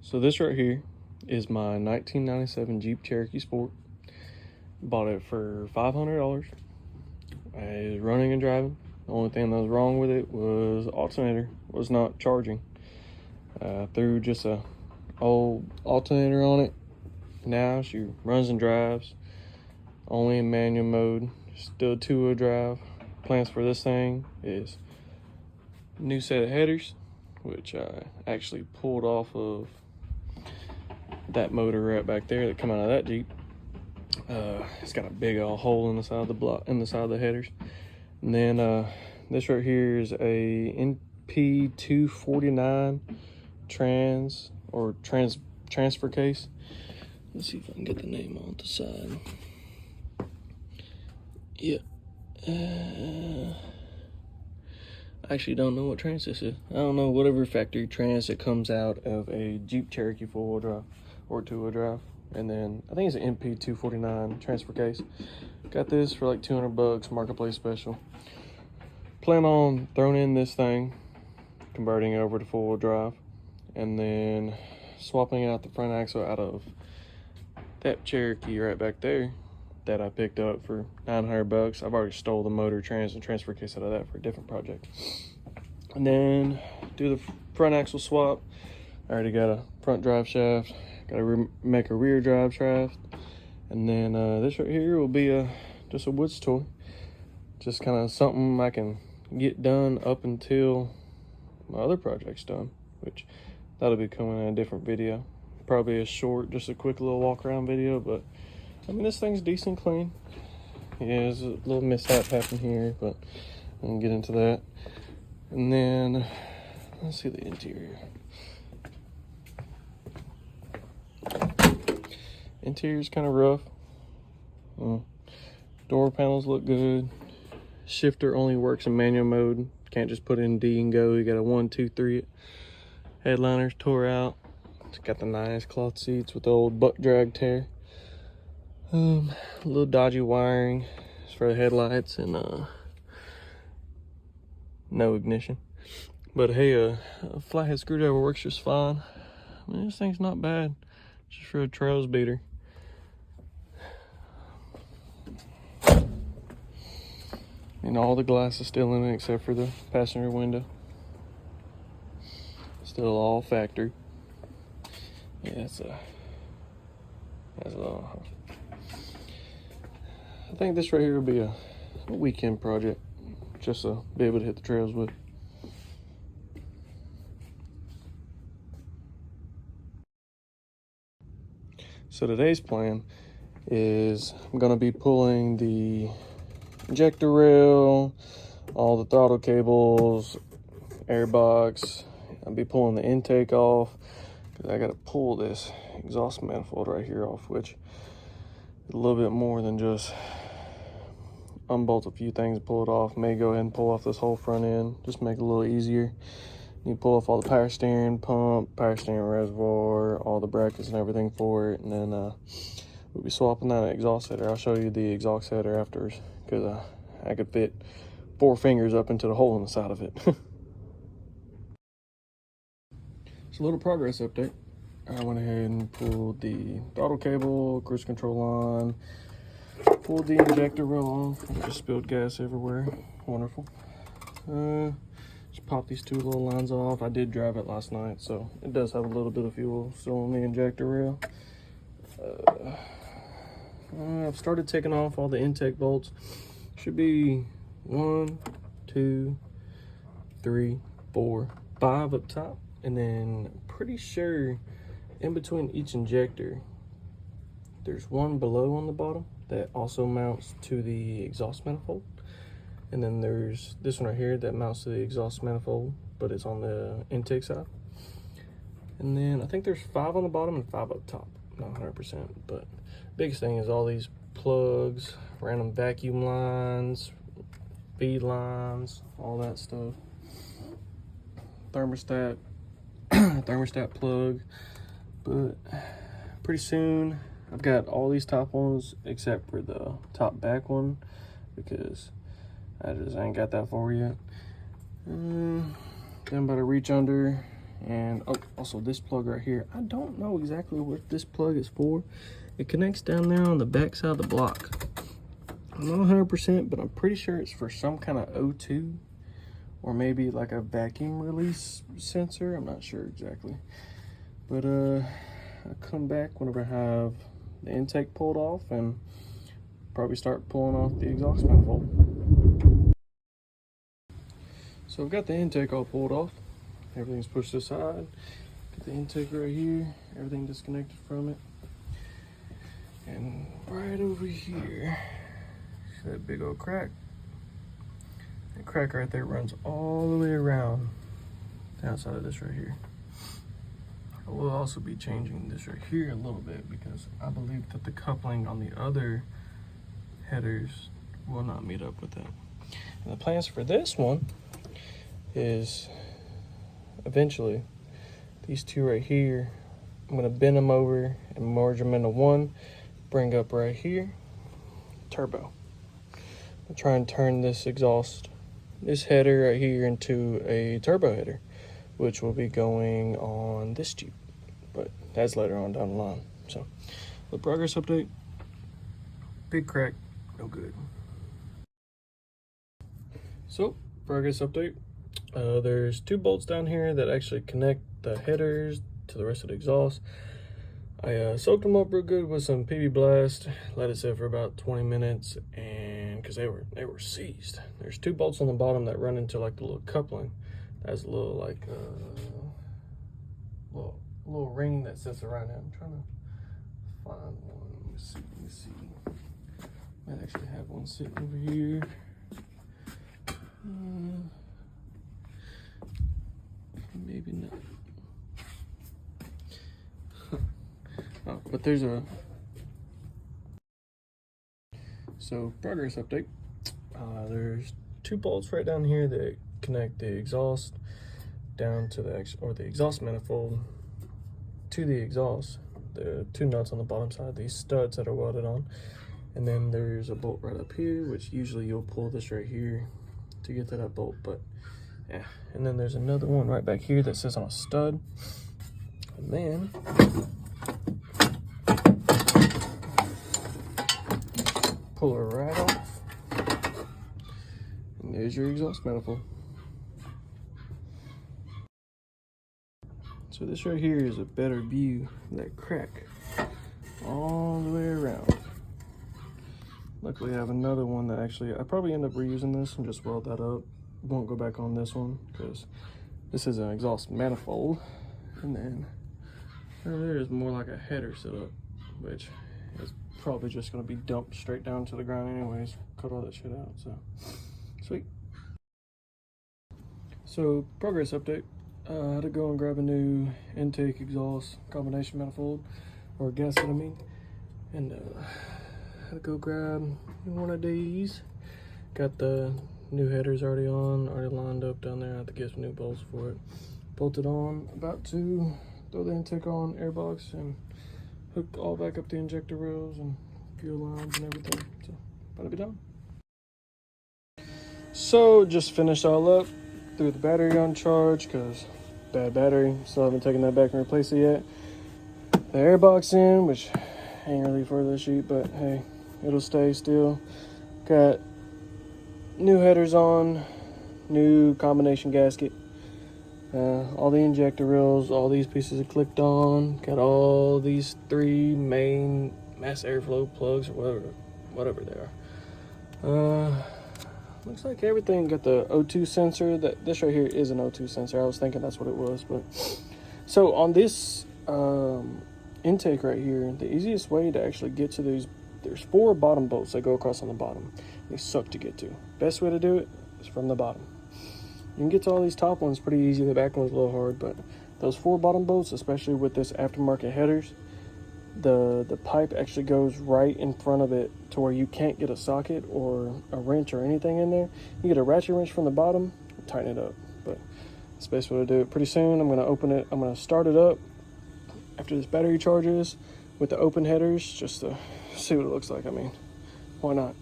So this right here is my 1997 Jeep Cherokee Sport. Bought it for $500. I was running and driving. The only thing that was wrong with it was the alternator was not charging. Threw just a old alternator on it. Now she runs and drives only in manual mode, still two-wheel drive. Plans for this thing is new set of headers, which I actually pulled off of that motor right back there that come out of that Jeep. It's got a big old hole in the side of the block, in the side of the headers. And then this right here is a NP249 transfer case. Let's see if I can get the name on the side. Yeah. I actually don't know what trans this is. I don't know, whatever factory trans that comes out of a Jeep Cherokee 4-wheel drive or 2-wheel drive. And then I think it's an NP249 transfer case. Got this for like $200, marketplace special. Plan on throwing in this thing, converting it over to 4-wheel drive, and then swapping out the front axle out of that Cherokee right back there that I picked up for $900. I've already stole the motor, trans, and transfer case out of that for a different project. And then do the front axle swap. I already got a front drive shaft. Got to make a rear drive shaft. And then this right here will be just a woods toy. Just kind of something I can get done up until my other project's done, which that'll be coming in a different video. Probably a short, just a quick little walk around video, but I mean, this thing's decent clean. Yeah, there's a little mishap happened here, but I can get into that. And then let's see the interior. Interior's kind of rough. Door panels look good. Shifter only works in manual mode. Can't just put it in D and go. You got a 1, 2, 3 it. Headliners tore out. It's got the nice cloth seats with the old buck drag tear. A little dodgy wiring for the headlights and no ignition. But hey, a flathead screwdriver works just fine. I mean, this thing's not bad. Just for a trails beater. And all the glass is still in it except for the passenger window. Still all factory. Yeah, that's a I think this right here will be a weekend project, just to be able to hit the trails with. So today's plan is I'm gonna be pulling the injector rail, all the throttle cables, airbox. I'll be pulling the intake off because I gotta pull this exhaust manifold right here off, which is a little bit more than just unbolt a few things, pull it off. May go ahead and pull off this whole front end, just make it a little easier. You pull off all the power steering pump, power steering reservoir, all the brackets and everything for it, and then we'll be swapping that exhaust header. I'll show you the exhaust header afterwards because I could fit 4 fingers up into the hole in the side of it. It's a little progress update. I went ahead and pulled the throttle cable, cruise control on, pulled the injector rail off. I just spilled gas everywhere. Wonderful. Just pop these 2 little lines off. I did drive it last night, so it does have a little bit of fuel still on the injector rail. I've started taking off all the intake bolts. Should be 1, 2, 3, 4, 5 up top, and then pretty sure in between each injector there's one below on the bottom that also mounts to the exhaust manifold. And then there's this one right here that mounts to the exhaust manifold, but it's on the intake side. And then I think there's 5 on the bottom and 5 up top. Not 100%, but biggest thing is all these plugs, random vacuum lines, feed lines, all that stuff. Thermostat, thermostat plug. But pretty soon I've got all these top ones except for the top back one because I just ain't got that far yet. Then I'm about to reach under And oh, also this plug right here, I don't know exactly what this plug is for. It connects down there on the back side of the block. I'm not 100%, but I'm pretty sure it's for some kind of O2 or maybe like a vacuum release sensor. I'm not sure exactly. But I'll come back whenever I have the intake pulled off and probably start pulling off the exhaust manifold. So I've got the intake all pulled off. Everything's pushed aside. Got the intake right here. Everything disconnected from it. And right over here, see that big old crack? That crack right there runs all the way around the outside of this right here. I will also be changing this right here a little bit because I believe that the coupling on the other headers will not meet up with that. And the plans for this one is eventually these two right here, I'm gonna bend them over and merge them into one, bring up right here, turbo. I'll try and turn this exhaust, this header right here into a turbo header, which will be going on this Jeep, but that's later on down the line. So the progress update, big crack, no good. So progress update, there's 2 bolts down here that actually connect the headers to the rest of the exhaust. I soaked them up real good with some PB Blast, let it sit for about 20 minutes, and because they were seized. There's 2 bolts on the bottom that run into like the little coupling. That's a little like little ring that sits around it. I'm trying to find one. Let me see. Might actually have one sitting over here. Maybe not. Oh, but there's a progress update. There's 2 bolts right down here that connect the exhaust down to the exhaust manifold to the exhaust. The 2 nuts on the bottom side, these studs that are welded on, and then there's a bolt right up here, which usually you'll pull this right here to get to that bolt, but yeah. And then there's another one right back here that sits on a stud, and then pull it right off, and there's your exhaust manifold. So this right here is a better view of that crack all the way around. Luckily I have another one that actually, I probably end up reusing this and just weld that up. Won't go back on this one because this is an exhaust manifold. And then over there is more like a header setup, which is probably just gonna be dumped straight down to the ground anyways. Cut all that shit out, so sweet. So progress update. I had to go and grab a new intake exhaust combination manifold, or gasket I mean, and had to go grab one of these. Got the new headers already lined up down there. I have to get some new bolts for it. Bolted on, about to throw the intake on, airbox, and hook all back up the injector rails and fuel lines and everything. So about to be done. So just finished all up. Threw the battery on charge because bad battery. Still haven't taken that back and replaced it yet. The airbox in, which ain't really for this Jeep, but hey, it'll stay still. Got new headers on, new combination gasket. All the injector rails, all these pieces are clicked on. Got all these 3 main mass airflow plugs or whatever they are. Looks like everything. Got the O2 sensor. This right here is an O2 sensor. I was thinking that's what it was, but so on this intake right here, the easiest way to actually get to these, there's 4 bottom bolts that go across on the bottom. They suck to get to. Best way to do it is from the bottom. You can get to all these top ones pretty easy. The back one's a little hard, but those 4 bottom bolts, especially with this aftermarket headers, the pipe actually goes right in front of it to where you can't get a socket or a wrench or anything in there. You get a ratchet wrench from the bottom, tighten it up. But that's the best way to do it. Pretty soon I'm going to open it. I'm going to start it up after this battery charges with the open headers just to see what it looks like. I mean, why not?